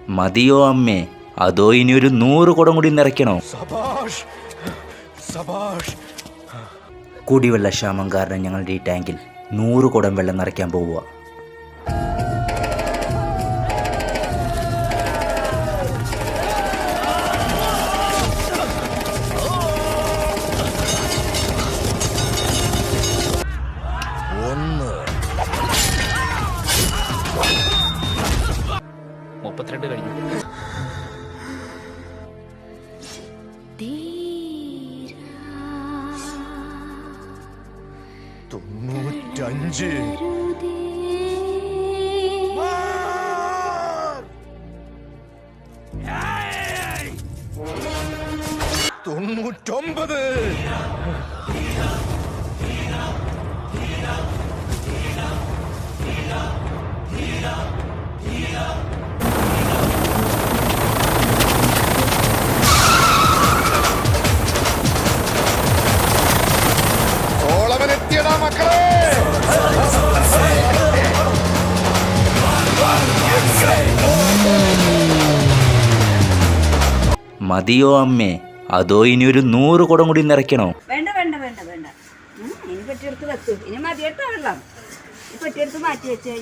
മതിയോ അമ്മേ, അതോ ഇനിയൊരു 100 കുടം കൂടി നിറയ്ക്കണോ? കുടിവെള്ള ക്ഷാമം കാരണം ഞങ്ങളുടെ ഈ ടാങ്കിൽ 100 കുടം വെള്ളം നിറയ്ക്കാൻ പോവുക. കഴിഞ്ഞു. 95. 99. സോളവനെത്തിയടാ മക്കളെ. മതിയോ അമ്മേ, അതോ ഇനിയൊരു 100 കുടം കൂടി നിറയ്ക്കണോ? വേണ്ട വേണ്ട വേണ്ട വേണ്ട. ഇനി പെട്ടിയെടുത്ത് വെക്ക്. ഇനി മതിയെടുത്ത വെള്ളം. പെട്ടിയെടുത്ത് മാറ്റി വെച്ചേ.